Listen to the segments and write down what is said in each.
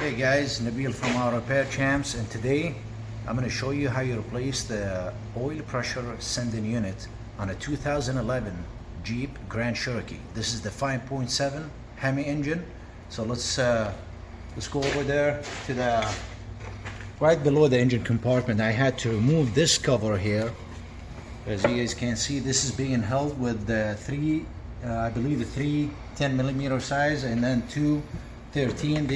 Hey guys, Nabil from our Repair Champs, and today I'm going to show you how you replace the oil pressure sending unit on a 2011 Jeep Grand Cherokee. This is the 5.7 Hemi engine. So let's go over there to the right below the engine compartment. I had to remove this cover here. As you guys can see, this is being held with the I believe three 10mm size and then two 13.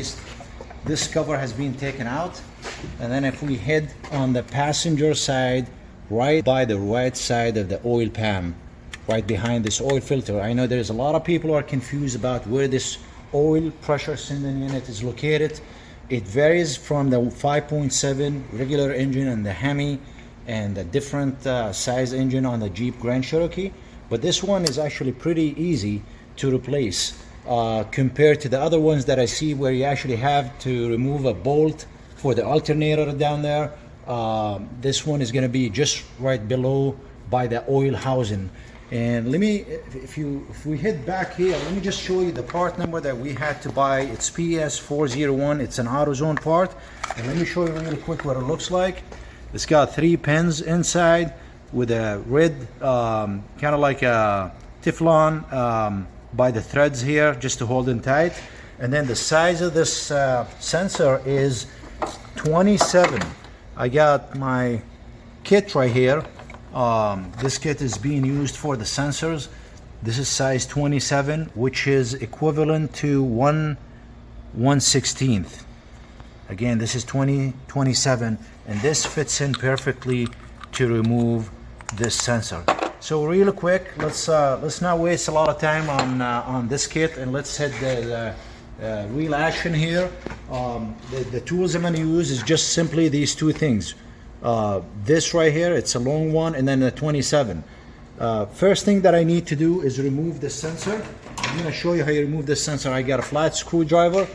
This cover has been taken out, and then if we head on the passenger side, right by the right side of the oil pan, right behind this oil filter. I know there's a lot of people who are confused about where this oil pressure sending unit is located. It varies from the 5.7 regular engine and the Hemi and the different size engine on the Jeep Grand Cherokee, but this one is actually pretty easy to replace. Compared to the other ones that I see where you actually have to remove a bolt for the alternator down there. This one is going to be just right below by the oil housing. And let me, if we head back here, let me just show you the part number that we had to buy. It's PS401. It's an AutoZone part. And let me show you really quick what it looks like. It's got 3 pins inside with a red, kind of like a Teflon by the threads here just to hold them tight. And then the size of this sensor is 27. I got my kit right here. This kit is being used for the sensors. This is size 27, which is equivalent to 1/16. Again, this is 27, and this fits in perfectly to remove this sensor. So real quick, let's not waste a lot of time on this kit, and let's hit the real action here. The tools I'm going to use is just simply these two things. This right here, it's a long one, and then the 27. First thing that I need to do is remove the sensor. I'm going to show you how you remove this sensor. I got a flat screwdriver.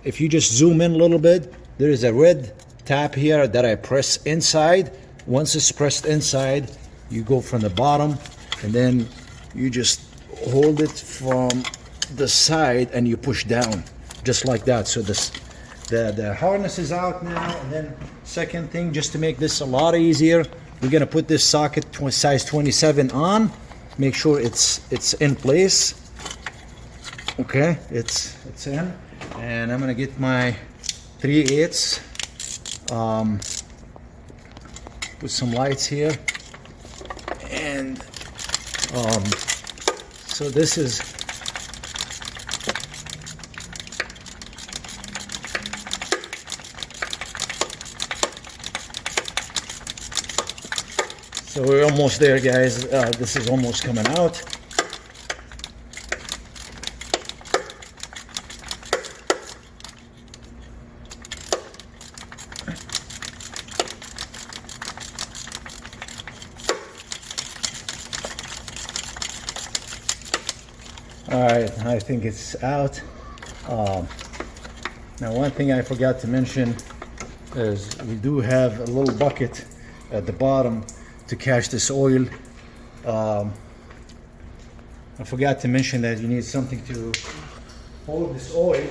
If you just zoom in a little bit, there is a red tab here that I press inside. Once it's pressed inside, you go from the bottom, and then you just hold it from the side and you push down just like that. So the harness is out now. And then second thing, just to make this a lot easier, we're gonna put this socket size 27 on. Make sure it's in place. Okay, it's in, and I'm gonna get my 3/8 with some lights here. And so this is so we're almost there, guys. This is almost coming out. Alright, I think it's out. Now one thing I forgot to mention is we do have a little bucket at the bottom to catch this oil. I forgot to mention that you need something to hold this oil.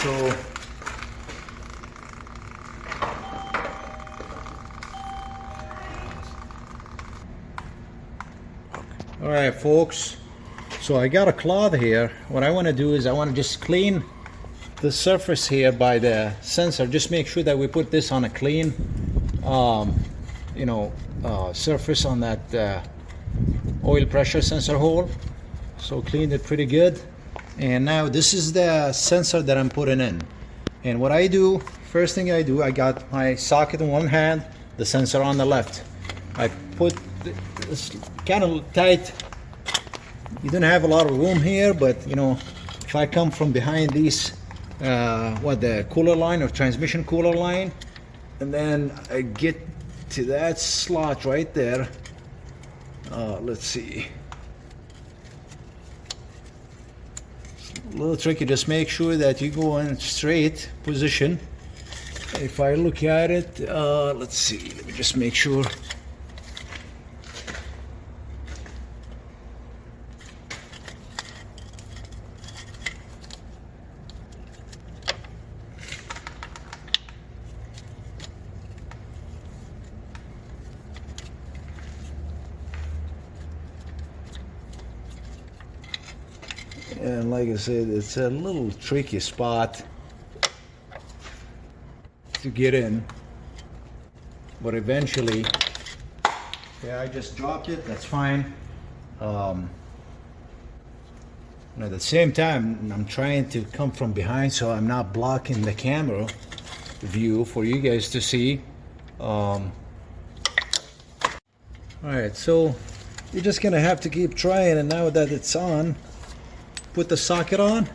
So all right, folks, so I got a cloth here. What I want to do is I want to just clean the surface here by the sensor. Just make sure that we put this on a clean surface on that oil pressure sensor hole. So cleaned it pretty good. And now this is the sensor that I'm putting in. And what I do, first thing I do, I got my socket in one hand, the sensor on the left. I put this kind of tight. You don't have a lot of room here, but you know, if I come from behind these the cooler line or transmission cooler line, and then I get to that slot right there. Let's see, it's a little tricky. Just make sure that you go in straight position. If I look at it, let's see, let me just make sure. And like I said, it's a little tricky spot to get in, but eventually, yeah, I just dropped it, that's fine. And at the same time, I'm trying to come from behind so I'm not blocking the camera view for you guys to see. All right, so you're just gonna have to keep trying, and now that it's on, put the socket on.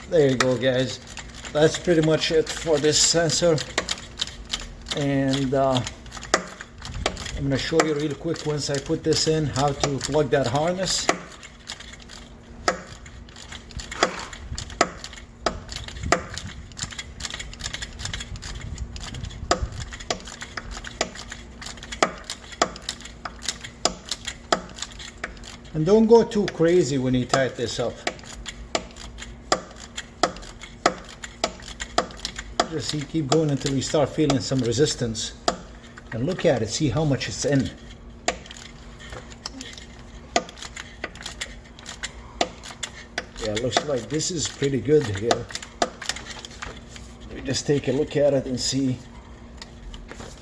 There you go, guys. That's pretty much it for this sensor. And I'm going to show you real quick once I put this in how to plug that harness. And don't go too crazy when you tighten this up. Just keep going until you start feeling some resistance. And look at it, see how much it's in. Yeah, it looks like this is pretty good here. We just take a look at it and see.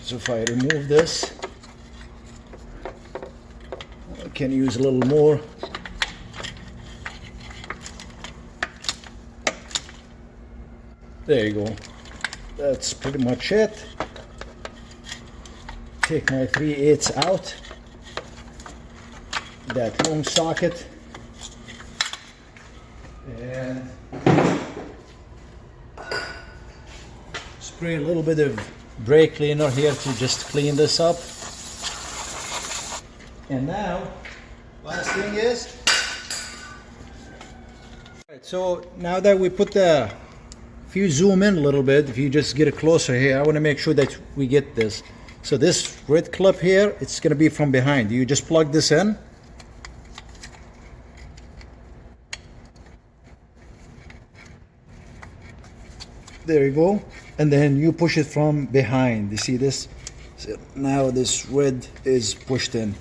So if I remove this, I can use a little more. There you go. That's pretty much it. Take my 3/8 out, that long socket, and spray a little bit of brake cleaner here to just clean this up. And now, last thing is, right, so now that we put the, if you zoom in a little bit, if you just get it closer here, I want to make sure that we get this. So this red clip here, it's going to be from behind. You just plug this in. There you go. And then you push it from behind. You see this? So now this red is pushed in.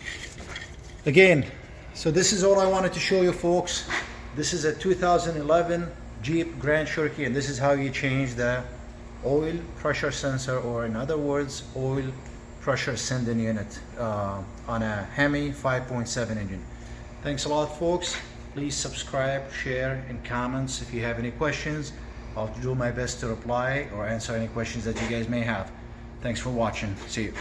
Again, so this is all I wanted to show you, folks. This is a 2011 Jeep Grand Cherokee, and this is how you change the oil pressure sensor, or in other words, oil pressure sending unit on a Hemi 5.7 engine. Thanks a lot, folks. Please subscribe, share, and comments. If you have any questions, I'll do my best to reply or answer any questions that you guys may have. Thanks for watching. See you.